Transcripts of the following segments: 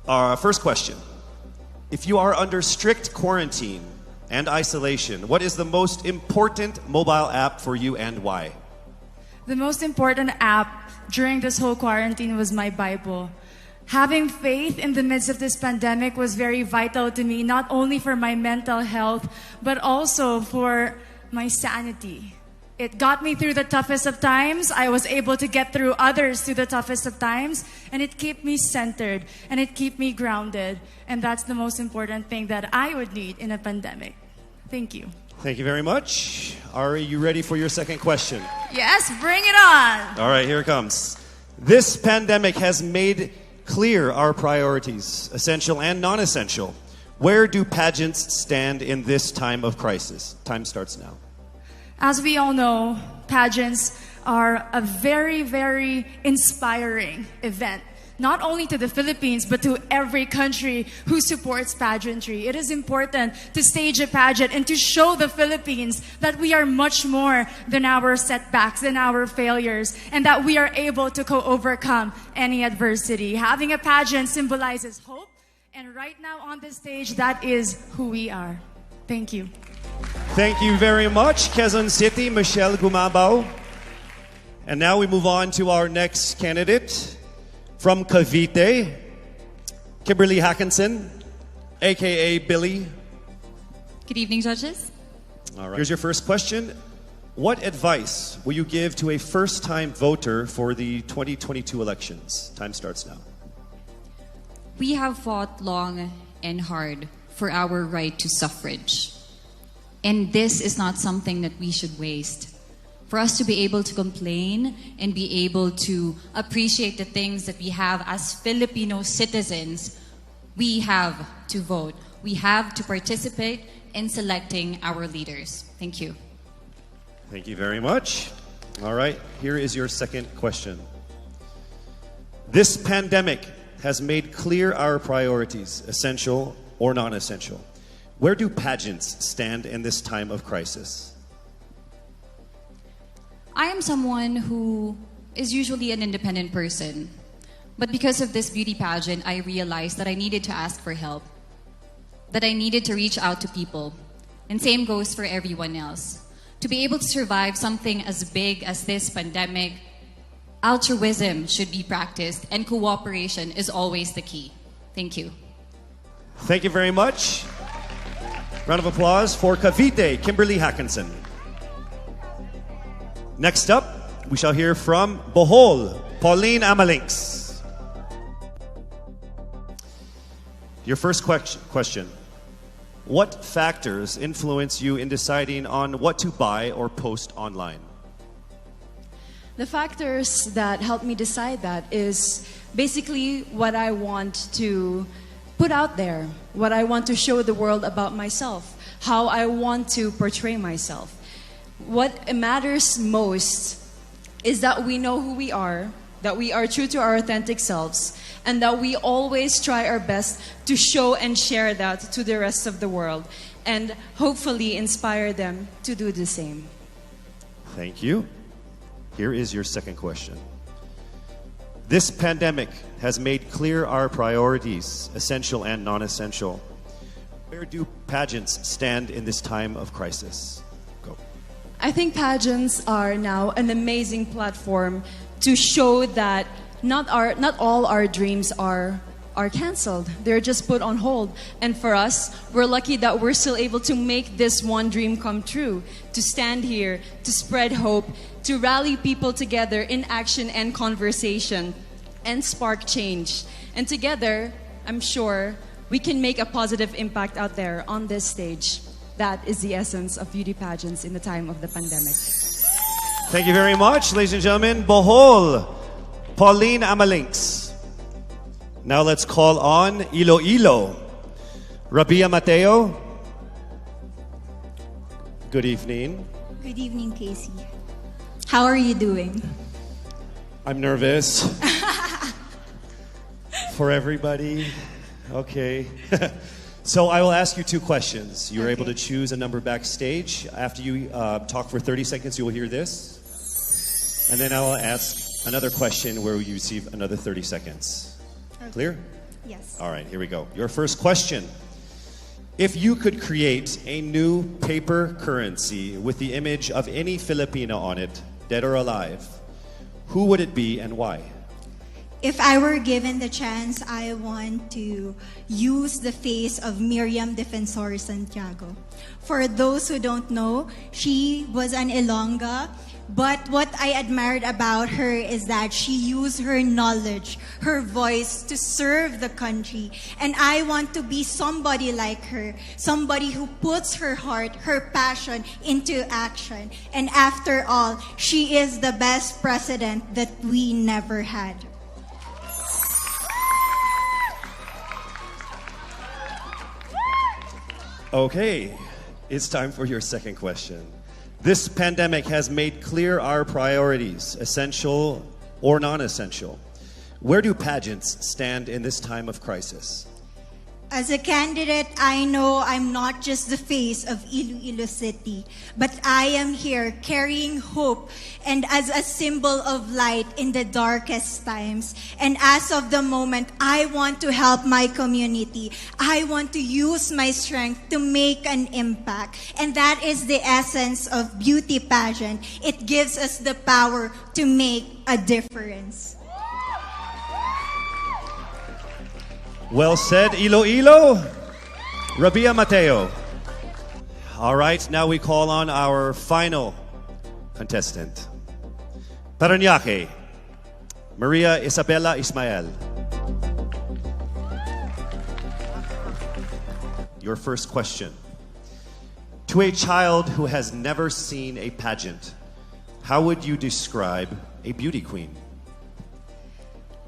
First question. If you are under strict quarantine and isolation, what is the most important mobile app for you and why? The most important app during this whole quarantine was my Bible. Having faith in the midst of this pandemic was very vital to me, not only for my mental health, but also for my sanity. It got me through the toughest of times. I was able to get through others through the toughest of times. And it kept me centered and it kept me grounded. And that's the most important thing that I would need in a pandemic. Thank you. Thank you very much. Are you ready for your second question? Yes, bring it on. All right, here it comes. This pandemic has made clear our priorities, essential and non-essential. Where do pageants stand in this time of crisis? Time starts now. As we all know, pageants are a very, very inspiring event. Not only to the Philippines, but to every country who supports pageantry. It is important to stage a pageant and to show the Philippines that we are much more than our setbacks, than our failures, and that we are able to overcome any adversity. Having a pageant symbolizes hope, and right now on this stage, that is who we are. Thank you. Thank you very much, Quezon City, Michelle Gumabao. And now we move on to our next candidate. From Cavite, Kimberly Hackinson, a.k.a. Billy. Good evening, judges. All right. Here's your first question. What advice will you give to a first-time voter for the 2022 elections? Time starts now. We have fought long and hard for our right to suffrage. And this is not something that we should waste. For us to be able to complain and be able to appreciate the things that we have as Filipino citizens, we have to vote. We have to participate in selecting our leaders. Thank you. Thank you very much. All right, here is your second question. This pandemic has made clear our priorities, essential or non-essential. Where do pageants stand in this time of crisis? I am someone who is usually an independent person. But because of this beauty pageant, I realized that I needed to ask for help. That I needed to reach out to people. And same goes for everyone else. To be able to survive something as big as this pandemic, altruism should be practiced and cooperation is always the key. Thank you. Thank you very much. Round of applause for Cavite, Kimberly Hackinson. Next up, we shall hear from Bohol, Pauline Amalinks. Your first question. What factors influence you in deciding on what to buy or post online? The factors that help me decide that is basically what I want to put out there, what I want to show the world about myself, how I want to portray myself. What matters most is that we know who we are, that we are true to our authentic selves, and that we always try our best to show and share that to the rest of the world, and hopefully inspire them to do the same. Thank you. Here is your second question. This pandemic has made clear our priorities, essential and non-essential. Where do pageants stand in this time of crisis? Go. I think pageants are now an amazing platform to show that not all our dreams are canceled. They're just put on hold. And for us, we're lucky that we're still able to make this one dream come true, to stand here, to spread hope, to rally people together in action and conversation, and spark change. And together, I'm sure, we can make a positive impact out there on this stage. That is the essence of beauty pageants in the time of the pandemic. Thank you very much, ladies and gentlemen. Bohol, Pauline Amalinks. Now let's call on Iloilo. Rabiya Mateo. Good evening. Good evening, Casey. How are you doing? I'm nervous. For everybody. Okay. So I will ask you two questions. You're able to choose a number backstage. After you talk for 30 seconds, you will hear this. And then I will ask another question where you receive another 30 seconds. Clear? Yes. All right, here we go. Your first question. If you could create a new paper currency with the image of any Filipino on it, dead or alive, who would it be and why? If I were given the chance, I want to use the face of Miriam Defensor Santiago. For those who don't know, she was an Ilongga, but what I admired about her is that she used her knowledge, her voice to serve the country. And I want to be somebody like her, somebody who puts her heart, her passion into action. And after all, she is the best president that we never had. Okay, it's time for your second question. This pandemic has made clear our priorities, essential or non-essential. Where do pageants stand in this time of crisis? As a candidate, I know I'm not just the face of Iloilo City, but I am here carrying hope and as a symbol of light in the darkest times. And as of the moment, I want to help my community. I want to use my strength to make an impact. And that is the essence of beauty pageant. It gives us the power to make a difference. Well said, Iloilo. Rabiya, Mateo. All right, now we call on our final contestant. Parañaque, Maria Isabella Ismael. Your first question. To a child who has never seen a pageant, how would you describe a beauty queen?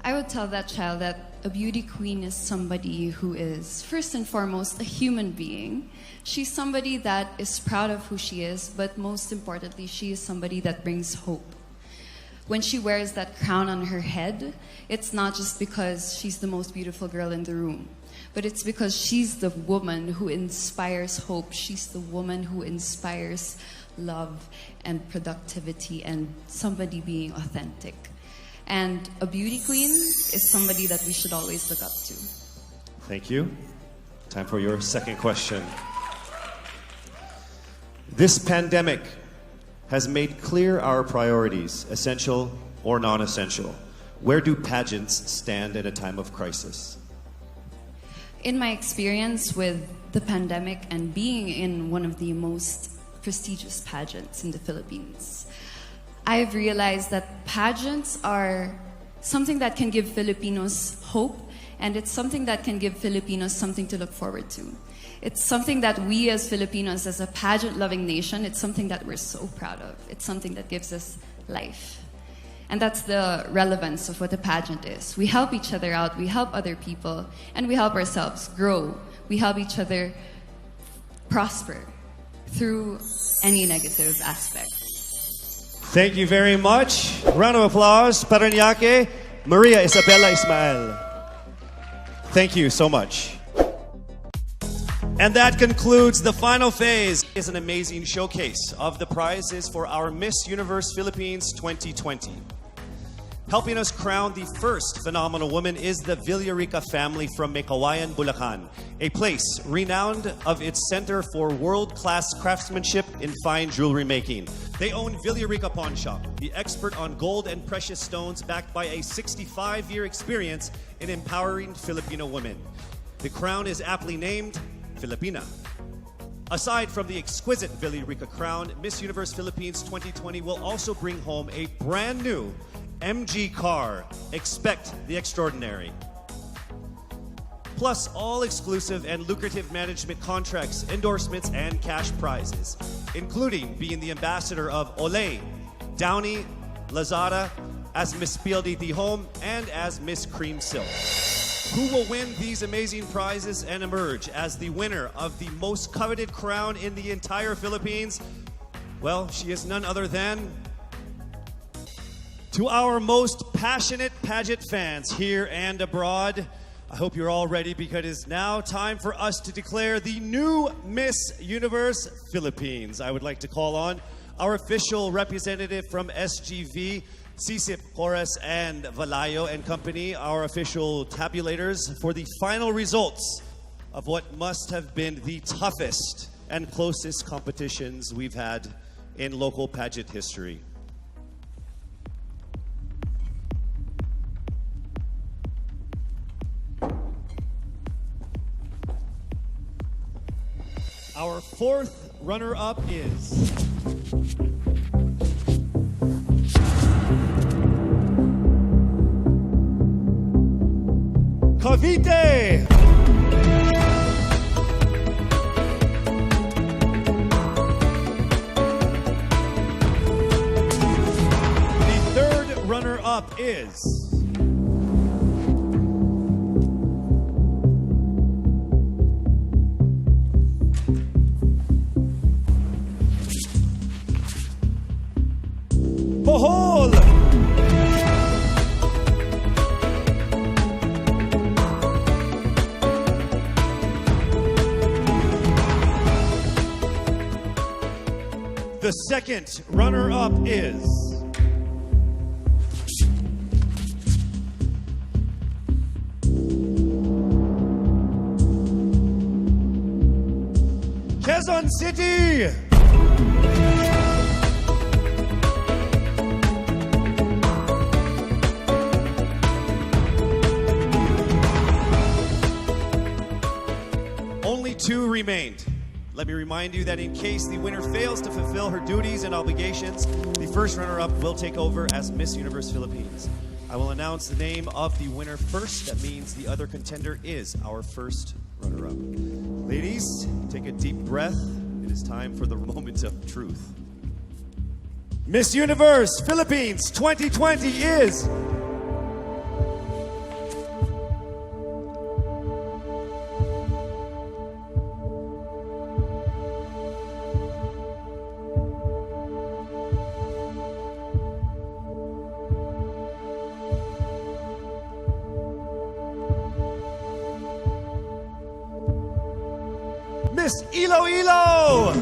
I would tell that child that a beauty queen is somebody who is, first and foremost, a human being. She's somebody that is proud of who she is, but most importantly, she is somebody that brings hope. When she wears that crown on her head, it's not just because she's the most beautiful girl in the room, but it's because she's the woman who inspires hope. She's the woman who inspires love and productivity and somebody being authentic. And a beauty queen is somebody that we should always look up to. Thank you. Time for your second question. This pandemic has made clear our priorities, essential or non-essential. Where do pageants stand at a time of crisis? In my experience with the pandemic and being in one of the most prestigious pageants in the Philippines, I've realized that pageants are something that can give Filipinos hope, and it's something that can give Filipinos something to look forward to. It's something that we as Filipinos, as a pageant-loving nation, it's something that we're so proud of. It's something that gives us life. And that's the relevance of what a pageant is. We help each other out, we help other people, and we help ourselves grow. We help each other prosper through any negative aspect. Thank you very much. Round of applause, Parañaque, Maria Isabella Ismael. Thank you so much. And that concludes the final phase. It's an amazing showcase of the prizes for our Miss Universe Philippines 2020. Helping us crown the first phenomenal woman is the Villarica family from Mekawayan, Bulacan, a place renowned of its center for world-class craftsmanship in fine jewelry making. They own Villarica Pawn Shop, the expert on gold and precious stones, backed by a 65-year experience in empowering Filipino women. The crown is aptly named Filipina. Aside from the exquisite Villarica crown, Miss Universe Philippines 2020 will also bring home a brand new MG car. Expect the extraordinary. Plus all exclusive and lucrative management contracts, endorsements, and cash prizes, including being the ambassador of Olay, Downy, Lazada, as Miss PLDT Home, and as Miss Cream Silk. Who will win these amazing prizes and emerge as the winner of the most coveted crown in the entire Philippines? Well, she is none other than... To our most passionate pageant fans here and abroad, I hope you're all ready because it is now time for us to declare the new Miss Universe Philippines. I would like to call on our official representative from SGV, Sisip, Horace, and Valayo and Company, our official tabulators, for the final results of what must have been the toughest and closest competitions we've had in local pageant history. Our fourth runner-up is Cavite. The third runner-up is Bohol. The second runner-up is Quezon City. Only two remained. Let me remind you that in case the winner fails to fulfill her duties and obligations, the first runner-up will take over as Miss Universe Philippines. I will announce the name of the winner first. That means the other contender is our first runner-up. Ladies, take a deep breath. It is time for the moment of truth. Miss Universe Philippines 2020 is... Miss Iloilo.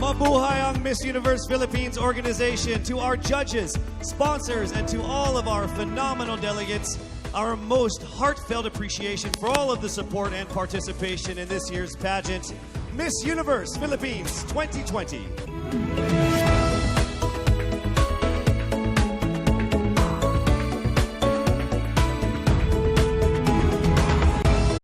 Mabuhay ang Miss Universe Philippines organization. To our judges, sponsors, and to all of our phenomenal delegates, our most heartfelt appreciation for all of the support and participation in this year's pageant, Miss Universe Philippines 2020.